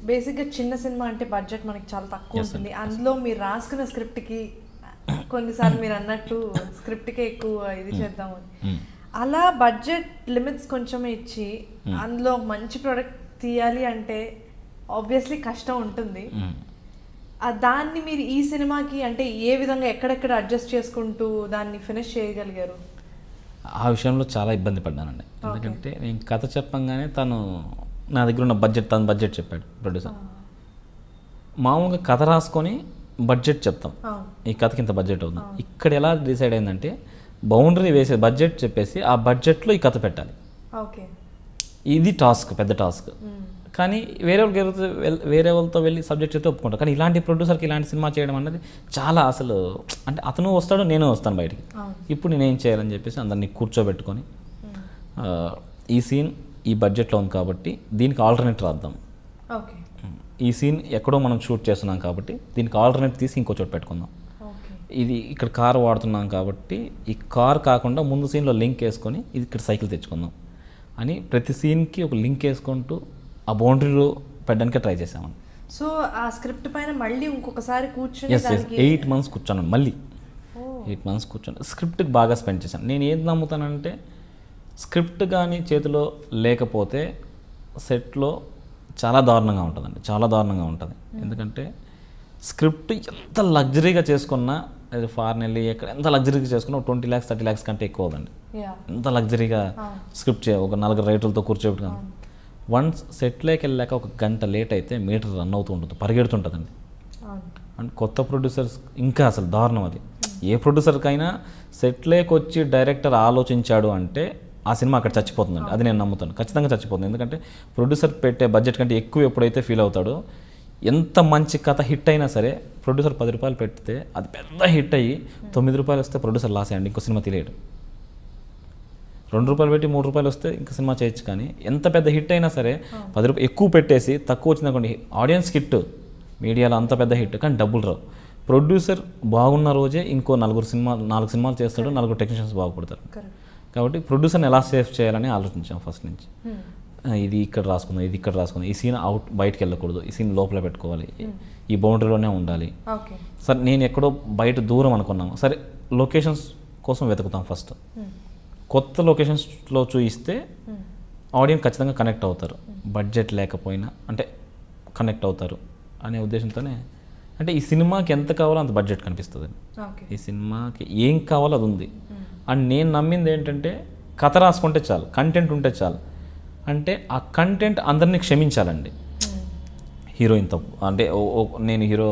బేసిక్గా చిన్న సినిమా అంటే బడ్జెట్ మనకి చాలా తక్కువ ఉంటుంది. అందులో మీరు రాసుకున్న స్క్రిప్ట్కి కొన్నిసార్లు మీరు అన్నట్టు స్క్రిప్ట్కే ఎక్కువ ఇది చేద్దామని, అలా బడ్జెట్ లిమిట్స్ కొంచెం ఇచ్చి అందులో మంచి ప్రోడక్ట్ తీయాలి అంటే ఆబ్వియస్లీ కష్టం ఉంటుంది. దాన్ని మీరు ఈ సినిమాకి అంటే ఏ విధంగా ఎక్కడెక్కడ అడ్జస్ట్ చేసుకుంటూ దాన్ని ఫినిష్ చేయగలిగారు? ఆ విషయంలో చాలా ఇబ్బంది పడ్డానండి. ఎందుకంటే నేను కథ చెప్పంగానే తను నా దగ్గర ఉన్న తన బడ్జెట్ చెప్పాడు ప్రొడ్యూసర్. మామూలుగా కథ రాసుకొని బడ్జెట్ చెప్తాం, ఈ కథకి ఇంత బడ్జెట్ అవుతుంది. ఇక్కడ ఎలా డిసైడ్ అయిందంటే బౌండరీ వేసే బడ్జెట్ చెప్పేసి ఆ బడ్జెట్లో ఈ కథ పెట్టాలి. ఇది టాస్క్, పెద్ద టాస్క్. కానీ వేరే వాళ్ళతో వెళ్ళి సబ్జెక్ట్ చెప్తే ఒప్పుకుంటారు. కానీ ఇలాంటి ప్రొడ్యూసర్కి ఇలాంటి సినిమా చేయడం అనేది చాలా అసలు అంటే అతను వస్తాడు, నేను వస్తాను బయటికి, ఇప్పుడు నేనేం చేయాలని చెప్పేసి అందరినీ కూర్చోబెట్టుకొని ఈ సీన్ ఈ బడ్జెట్లో ఉంది కాబట్టి దీనికి ఆల్టర్నేట్ రాద్దాం, ఈ సీన్ ఎక్కడో మనం షూట్ చేస్తున్నాం కాబట్టి దీనికి ఆల్టర్నేట్ తీసి ఇంకో చోట పెట్టుకుందాం, ఇది ఇక్కడ కార్ వాడుతున్నాం కాబట్టి ఈ కార్ కాకుండా ముందు సీన్లో లింక్ వేసుకొని ఇది ఇక్కడ సైకిల్ తెచ్చుకుందాం అని ప్రతి సీన్కి ఒక లింక్ వేసుకుంటూ ఆ బౌండరీలో పెట్టడానికి ట్రై చేసామని. సో ఆ స్క్రిప్ట్ పైన మళ్ళీ ఇంకొకసారి కూర్చొని 8 months కూర్చోను, మళ్ళీ 8 months కూర్చొని స్క్రిప్ట్కి బాగా స్పెండ్ చేశాను. నేను ఏది నమ్ముతానంటే స్క్రిప్ట్ కానీ చేతిలో లేకపోతే సెట్లో చాలా దారుణంగా ఉంటుందండి, చాలా దారుణంగా ఉంటుంది. ఎందుకంటే స్క్రిప్ట్ ఎంత లగ్జరీగా చేసుకున్నా, ఫారెన్ వెళ్ళి ఎక్కడ ఎంత లగ్జరీగా చేసుకున్నా 20 lakhs 30 lakhs కంటే ఎక్కువ అవుదండి. ఎంత లగ్జరీగా స్క్రిప్ట్ ఒక 4 రైటర్లతో కూర్చోబెట్టుకున్నాను. వన్స్ సెట్లోకి వెళ్ళాక 1 గంట లేట్ అయితే మీటర్ రన్ అవుతూ ఉంటుంది, పరిగెడుతుంటుందండి. అండ్ కొత్త ప్రొడ్యూసర్స్ ఇంకా అసలు దారుణం అది. ఏ ప్రొడ్యూసర్కైనా సెట్లోకి వచ్చి డైరెక్టర్ ఆలోచించాడు అంటే ఆ సినిమా అక్కడ చచ్చిపోతుందండి. అది నేను నమ్ముతాను, ఖచ్చితంగా చచ్చిపోతుంది. ఎందుకంటే ప్రొడ్యూసర్ పెట్టే బడ్జెట్ కంటే ఎక్కువ ఎప్పుడైతే ఫీల్ అవుతాడో, ఎంత మంచి కథ హిట్ అయినా సరే ప్రొడ్యూసర్ 10 రూపాయలు పెడితే అది పెద్ద హిట్ అయ్యి 9 రూపాయలు వస్తే ప్రొడ్యూసర్ లాస్ అయ్యండి, ఇంకో సినిమా తీయలేడు. 2 రూపాయలు పెట్టి 3 రూపాయలు వస్తే ఇంకా సినిమా చేయొచ్చు. కానీ ఎంత పెద్ద హిట్ అయినా సరే 10 రూపాయలు ఎక్కువ పెట్టేసి తక్కువ వచ్చిందనుకోండి, ఆడియన్స్ హిట్, మీడియాలో అంత పెద్ద హిట్, కానీ డబ్బులు రావు. ప్రొడ్యూసర్ బాగున్న రోజే ఇంకో 4 సినిమాలు చేస్తాడు, 4 టెక్నీషియన్స్ బాగుపడతారు. కాబట్టి ప్రొడ్యూసర్ని ఎలా సేవ్ చేయాలని ఆలోచించాం ఫస్ట్ నుంచి. ఇది ఇక్కడ రాసుకుందాం, ఇది ఇక్కడ రాసుకుందాం, ఈ సీన్ బయటకు వెళ్ళకూడదు, ఈ సీన్ లోపల పెట్టుకోవాలి, ఈ బౌండరీలోనే ఉండాలి. సరే నేను ఎక్కడో బయట దూరం అనుకున్నాము, సరే లొకేషన్స్ కోసం వెతుకుతాం ఫస్ట్. కొత్త లొకేషన్స్లో చూయిస్తే ఆడియన్స్ ఖచ్చితంగా కనెక్ట్ అవుతారు, బడ్జెట్ లేకపోయినా అంటే కనెక్ట్ అవుతారు అనే ఉద్దేశంతోనే. అంటే ఈ సినిమాకి ఎంత కావాలో అంత బడ్జెట్ కనిపిస్తుంది, ఈ సినిమాకి ఏం కావాలో అది ఉంది. అండ్ నేను నమ్మింది ఏంటంటే కథ రాసుకుంటే చాలు, కంటెంట్ ఉంటే చాలు. అంటే ఆ కంటెంట్ అందరినీ క్షమించాలండి. హీరోయిన్ తప్పు అంటే నేను హీరో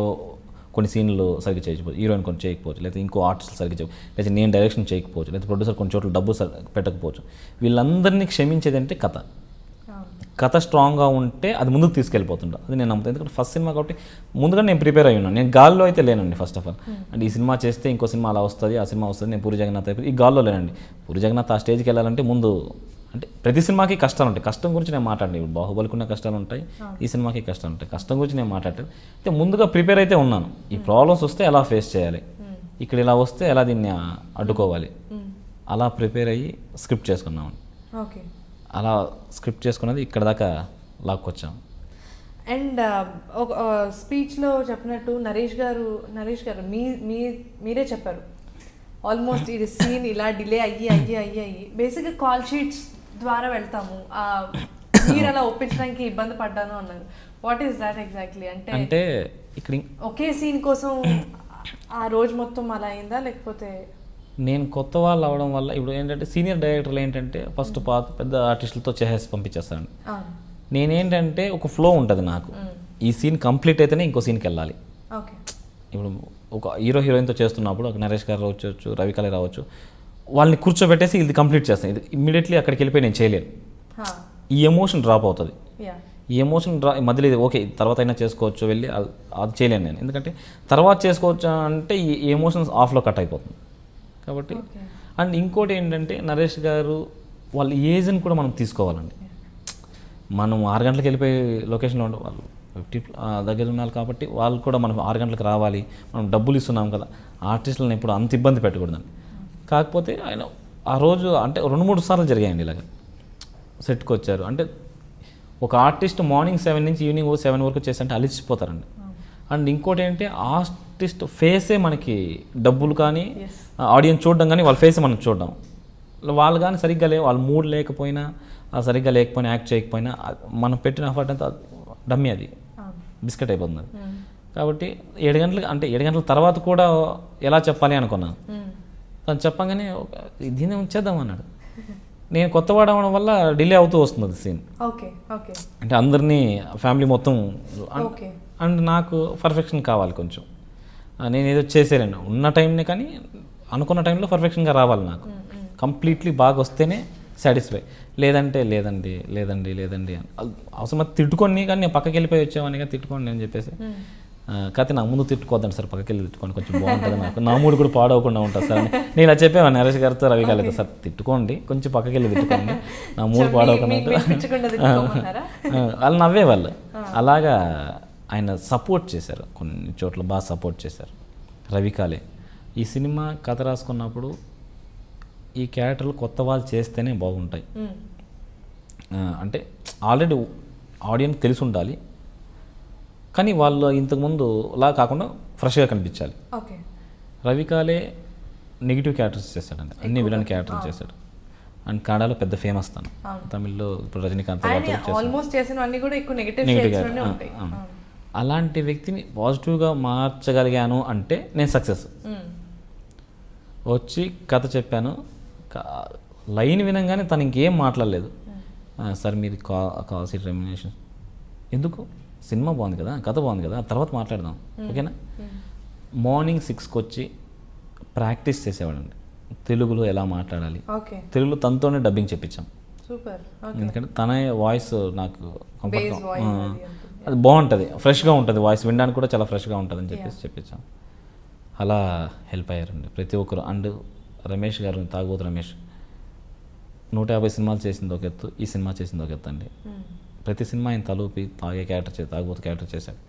కొన్ని సీన్లు సరిగ్గా చేయకపోవచ్చు, హీరోయిన్ కొన్ని చేయకపోవచ్చు, లేకపోతే ఇంకో ఆర్టిస్ట్ సరిగ్గా చేయకపోవచ్చు, లేకపోతే నేను డైరెక్షన్ చేయకపోవచ్చు, లేకపోతే ప్రొడ్యూసర్ కొన్ని చోట్ల డబ్బు పెట్టకపోవచ్చు. వీళ్ళందరినీ క్షమించేది అంటే కథ. కథ స్ట్రాంగ్గా ఉంటే అది ముందుకు తీసుకెళ్ళిపోతుంటా, అది నేను నమ్ముతాను. ఎందుకంటే ఫస్ట్ సినిమా కాబట్టి ముందుగా నేను ప్రిపేర్ అయ్యి ఉన్నాను. నేను గాల్లో అయితే లేనండి ఫస్ట్ ఆఫ్ ఆల్. అంటే ఈ సినిమా చేస్తే ఇంకో సినిమా అలా వస్తుంది, ఆ సినిమా వస్తుంది, నేను పూరి జగన్నాథ్ అయిపోయి ఈ గాల్లో లేనండి. పూరి జగన్నాథ్ ఆ స్టేజ్కి వెళ్ళాలంటే ముందు అంటే ప్రతి సినిమాకి కష్టాలు ఉంటాయి, కష్టం గురించి నేను మాట్లాడండి. ఇప్పుడు బాహుబలికి ఉన్న కష్టాలు ఉంటాయి, ఈ సినిమాకి కష్టాలు ఉంటాయి, కష్టం గురించి నేను మాట్లాడతాను. అయితే ముందుగా ప్రిపేర్ అయితే ఉన్నాను, ఈ ప్రాబ్లమ్స్ వస్తే ఎలా ఫేస్ చేయాలి, ఇక్కడ ఇలా వస్తే ఎలా దీన్ని అడ్డుకోవాలి, అలా ప్రిపేర్ అయ్యి స్క్రిప్ట్ చేసుకున్నాము. అలా స్క్రిప్ట్ చేసుకున్నది ఇక్కడ దాకా లాక్కొచ్చాం. అండ్ ఒక స్పీచ్లో చెప్పినట్టు నరేష్ గారు మీరే చెప్పారు, ఆల్మోస్ట్ ఇది సీన్ ఇలా డిలే అయ్యి బేసిక్గా కాల్ షీట్స్ ద్వారా వెళ్తాము, మీరు అలా ఒప్పించడానికి ఇబ్బంది పడ్డాను అన్నారు. What is that exactly? అంటే ఇక్కడ ఒకే సీన్ కోసం ఆ రోజు మొత్తం అలా అయిందా, లేకపోతే నేను కొత్త వాళ్ళు అవడం వల్ల ఇప్పుడు ఏంటంటే సీనియర్ డైరెక్టర్లు ఏంటంటే ఫస్ట్ పెద్ద ఆర్టిస్టులతో చేసేసి పంపించేస్తాను. నేనేంటంటే ఒక ఫ్లో ఉంటుంది నాకు, ఈ సీన్ కంప్లీట్ అయితేనే ఇంకో సీన్కి వెళ్ళాలి. ఇప్పుడు ఒక హీరోయిన్తో చేస్తున్నప్పుడు ఒక నరేష్ గారు రావచ్చు, రవికళ రావచ్చు, వాళ్ళని కూర్చోబెట్టేసి ఇది కంప్లీట్ చేస్తాను, ఇది ఇమ్మీడియట్లీ అక్కడికి వెళ్ళిపోయి నేను చేయలేను. ఈ ఎమోషన్ డ్రాప్ అవుతుంది, ఈ ఎమోషన్ మధ్యలో ఇది ఓకే తర్వాత అయినా చేసుకోవచ్చు వెళ్ళి, అది చేయలేను నేను. ఎందుకంటే తర్వాత చేసుకోవచ్చు అంటే ఈ ఎమోషన్స్ ఆఫ్లో కట్ అయిపోతుంది కాబట్టి. అండ్ ఇంకోటి ఏంటంటే నరేష్ గారు వాళ్ళ ఏజ్ని కూడా మనం తీసుకోవాలండి. మనం 6 గంటలకు వెళ్ళిపోయి లొకేషన్లో ఉండే వాళ్ళు 50 దగ్గర ఉన్నారు కాబట్టి వాళ్ళు కూడా మనం 6 గంటలకు రావాలి, మనం డబ్బులు ఇస్తున్నాం కదా, ఆర్టిస్టులను ఎప్పుడు అంత ఇబ్బంది పెట్టకూడదండి. కాకపోతే ఆయన ఆ రోజు అంటే 2-3 సార్లు జరిగాయండి ఇలాగ. సెట్కి వచ్చారు అంటే ఒక ఆర్టిస్ట్ మార్నింగ్ 7 నుంచి ఈవినింగ్ 7 వరకు చేస్తుంటే అలిసిపోతారండి. అండ్ ఇంకోటి ఏంటంటే ఆర్టిస్ట్ ఫేసే మనకి డబ్బులు కానీ ఆడియన్స్ చూడడం కానీ వాళ్ళ ఫేసే మనం చూడడం. వాళ్ళు కానీ సరిగ్గా వాళ్ళ మూడ్ లేకపోయినా సరిగ్గా లేకపోయినా యాక్ట్ చేయకపోయినా మనం పెట్టిన ఎఫర్ట్ అంతా డమ్మీ, అది బిస్కెట్ అయిపోతుంది. కాబట్టి 7 గంటలకు అంటే 7 గంటల తర్వాత కూడా ఎలా చెప్పాలి అనుకున్నాను. తను చెప్పగానే దీన్ని ఉంచేద్దాం అన్నాడు. నేను కొత్తవాడు అవ్వడం వల్ల డిలే అవుతూ వస్తుంది సీన్. అంటే అందరినీ ఫ్యామిలీ మొత్తం అండ్ నాకు పర్ఫెక్షన్ కావాలి కొంచెం. నేను ఏదో చేసేలేను ఉన్న టైంని, కానీ అనుకున్న టైంలో పర్ఫెక్షన్గా రావాలి నాకు. కంప్లీట్లీ బాగా వస్తేనే సాటిస్ఫై, లేదంటే లేదండి లేదండి లేదండి అని అవసరం తిట్టుకొని, కానీ నేను పక్కకి వెళ్ళిపోయి వచ్చేవాడిని కానీ తిట్టుకోండి అని చెప్పేసి. కాకపోతే నాకు ముందు తిట్టుకోవద్దండి సార్, పక్కకి వెళ్ళి తిట్టుకోండి కొంచెం బాగుంటుంది నాకు, నా మూడు కూడా పాడవకుండా ఉంటుంది సార్ అని నేను ఇలా చెప్పేవాడిని నరేష్ గారితో, రవి గారితో. సార్ తిట్టుకోండి కొంచెం పక్కకి వెళ్ళి తిట్టుకోండి, నా మూడు పాడవకుండా వాళ్ళు నవ్వేవాళ్ళు. అలాగా ఆయన సపోర్ట్ చేశారు, కొన్ని చోట్ల బాగా సపోర్ట్ చేశారు. రవికాలే ఈ సినిమా కథ రాసుకున్నప్పుడు ఈ క్యారెక్టర్లు కొత్త వాళ్ళు చేస్తేనే బాగుంటాయి. అంటే ఆల్రెడీ ఆడియన్స్ తెలిసి ఉండాలి, కానీ వాళ్ళు ఇంతకుముందు అలా కాకుండా ఫ్రెష్గా కనిపించాలి. రవికాలే నెగిటివ్ క్యారెక్టర్స్ చేశాడండి, అన్ని విలన్ క్యారెక్టర్స్ చేశాడు. అండ్ కన్నడలో పెద్ద ఫేమస్ తను, తమిళ్లో ఇప్పుడు రజనీకాంత్ అలాంటి వ్యక్తిని పాజిటివ్గా మార్చగలిగాను అంటే నేను సక్సెస్. వచ్చి కథ చెప్పాను, లైన్ వినంగానే తను ఇంకేం మాట్లాడలేదు. సార్ మీరు కావాల్సిన రెమ్యునరేషన్ ఎందుకు, సినిమా బాగుంది కదా, కథ బాగుంది కదా, తర్వాత మాట్లాడదాం ఓకేనా. మార్నింగ్ 6కి వచ్చి ప్రాక్టీస్ చేసేవాడండి తెలుగులో ఎలా మాట్లాడాలి. తెలుగులో తనతోనే డబ్బింగ్ చెప్పించాం, ఎందుకంటే తన వాయిస్ నాకు కంఫర్ట్గా, అది బాగుంటుంది, ఫ్రెష్గా ఉంటుంది, వాయిస్ వినడానికి కూడా చాలా ఫ్రెష్గా ఉంటుంది అని చెప్పేసి చెప్పించాం. అలా హెల్ప్ అయ్యారండి ప్రతి ఒక్కరు. అండ్ రమేష్ గారు, తాగుబోతు రమేష్ 150 సినిమాలు చేసింది ఒక ఎత్తు, ఈ సినిమా చేసింది ఒక ఎత్తు అండి. ప్రతి సినిమా ఆయన తలూపి తాగే క్యారెక్టర్ తాగుబోతు క్యారెక్టర్ చేశాడు.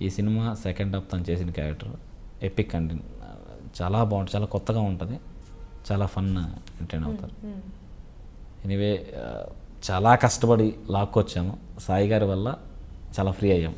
ఈ సినిమా సెకండ్ హాఫ్ తను చేసిన క్యారెక్టర్ ఎపిక్ అండి, చాలా బాగుంటుంది, చాలా కొత్తగా ఉంటుంది, చాలా ఫన్ ఎంటర్టైన్ అవుతారు. ఎనీవే చాలా కష్టపడి లాక్కొచ్చాము, సాయి గారి వల్ల చాలా ఫ్రీ అయ్యాం.